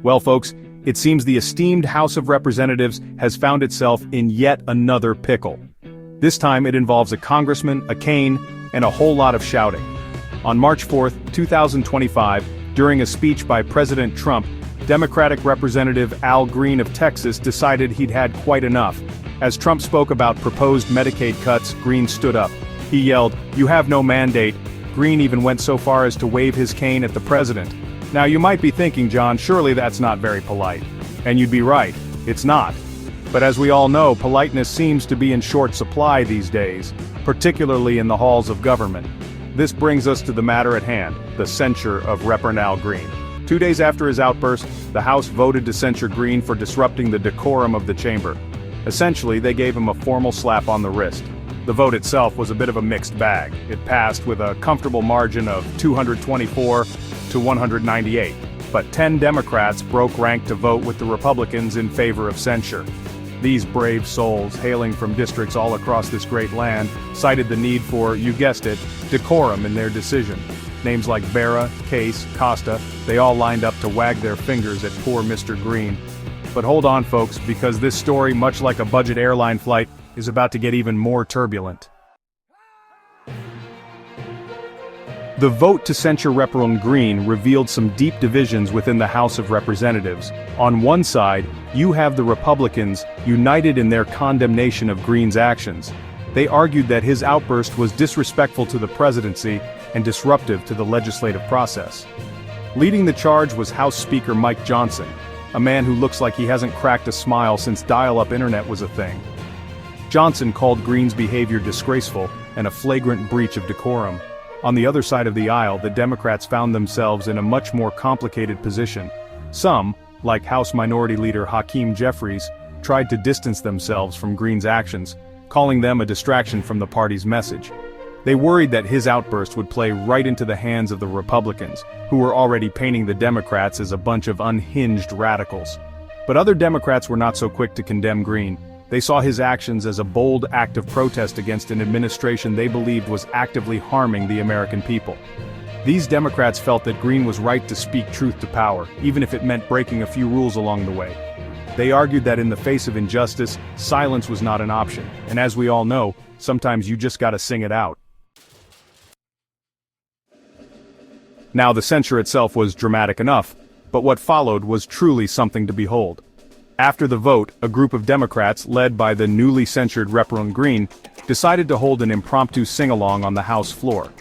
Well, folks, it seems the esteemed House of Representatives has found itself in yet another pickle. This time it involves a congressman, a cane, and a whole lot of shouting. On March 4, 2025, during a speech by President Trump, Democratic Representative Al Green of Texas decided he'd had quite enough. As Trump spoke about proposed Medicaid cuts, Green stood up. He yelled, "You have no mandate." Green even went so far as to wave his cane at the president. Now you might be thinking, John, surely that's not very polite. And you'd be right, it's not. But as we all know, politeness seems to be in short supply these days, particularly in the halls of government. This brings us to the matter at hand, the censure of Representative Al Green. 2 days after his outburst, the House voted to censure Green for disrupting the decorum of the chamber. Essentially, they gave him a formal slap on the wrist. The vote itself was a bit of a mixed bag. It passed with a comfortable margin of 224 to 198, but 10 Democrats broke rank to vote with the Republicans in favor of censure. These brave souls, hailing from districts all across this great land, cited the need for, you guessed it, decorum in their decision. Names like Barra, Case, Costa, they all lined up to wag their fingers at poor Mr. Green. But hold on, folks, because this story, much like a budget airline flight, is about to get even more turbulent. The vote to censure Representative Green revealed some deep divisions within the House of Representatives. On one side, you have the Republicans, united in their condemnation of Green's actions. They argued that his outburst was disrespectful to the presidency and disruptive to the legislative process. Leading the charge was House Speaker Mike Johnson, a man who looks like he hasn't cracked a smile since dial-up internet was a thing. Johnson called Green's behavior disgraceful and a flagrant breach of decorum. On the other side of the aisle, the Democrats found themselves in a much more complicated position. Some, like House Minority Leader Hakeem Jeffries, tried to distance themselves from Green's actions, calling them a distraction from the party's message. They worried that his outburst would play right into the hands of the Republicans, who were already painting the Democrats as a bunch of unhinged radicals. But other Democrats were not so quick to condemn Green. They saw his actions as a bold act of protest against an administration they believed was actively harming the American people. These Democrats felt that Green was right to speak truth to power, even if it meant breaking a few rules along the way. They argued that in the face of injustice, silence was not an option, and as we all know, sometimes you just gotta sing it out. Now the censure itself was dramatic enough, but what followed was truly something to behold. After the vote, a group of Democrats, led by the newly censured Representative Green, decided to hold an impromptu sing-along on the House floor.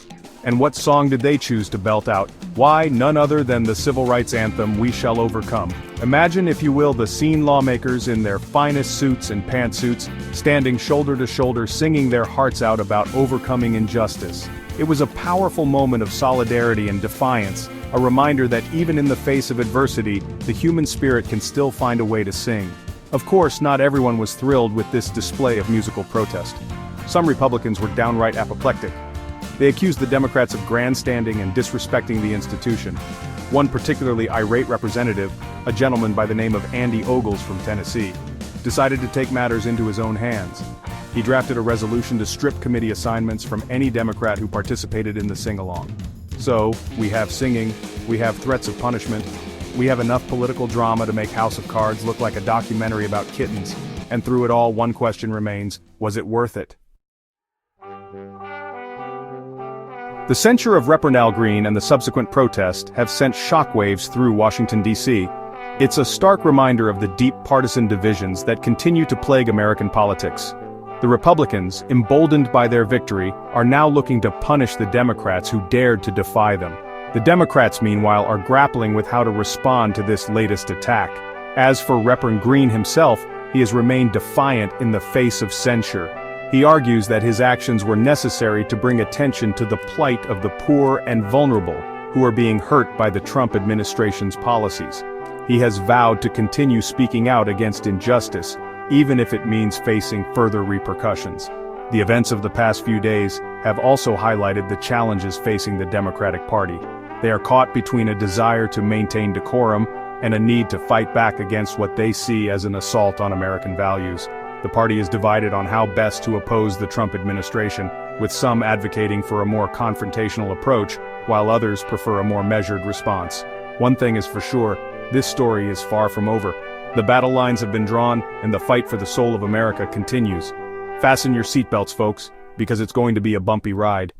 And what song did they choose to belt out? Why, none other than the civil rights anthem, "We Shall Overcome." Imagine, if you will, the scene lawmakers in their finest suits and pantsuits, standing shoulder to shoulder singing their hearts out about overcoming injustice. It was a powerful moment of solidarity and defiance, a reminder that even in the face of adversity, the human spirit can still find a way to sing. Of course, not everyone was thrilled with this display of musical protest. Some Republicans were downright apoplectic. They accused the Democrats of grandstanding and disrespecting the institution. One particularly irate representative, a gentleman by the name of Andy Ogles from Tennessee, decided to take matters into his own hands. He drafted a resolution to strip committee assignments from any Democrat who participated in the sing-along. So, we have singing, we have threats of punishment, we have enough political drama to make House of Cards look like a documentary about kittens, and through it all one question remains, was it worth it? The censure of Representative Al Green and the subsequent protest have sent shockwaves through Washington, D.C. It's a stark reminder of the deep partisan divisions that continue to plague American politics. The Republicans, emboldened by their victory, are now looking to punish the Democrats who dared to defy them. The Democrats, meanwhile, are grappling with how to respond to this latest attack. As for Representative Green himself, he has remained defiant in the face of censure. He argues that his actions were necessary to bring attention to the plight of the poor and vulnerable who are being hurt by the Trump administration's policies. He has vowed to continue speaking out against injustice, even if it means facing further repercussions. The events of the past few days have also highlighted the challenges facing the Democratic Party. They are caught between a desire to maintain decorum and a need to fight back against what they see as an assault on American values. The party is divided on how best to oppose the Trump administration, with some advocating for a more confrontational approach, while others prefer a more measured response. One thing is for sure, this story is far from over. The battle lines have been drawn, and the fight for the soul of America continues. Fasten your seatbelts, folks, because it's going to be a bumpy ride.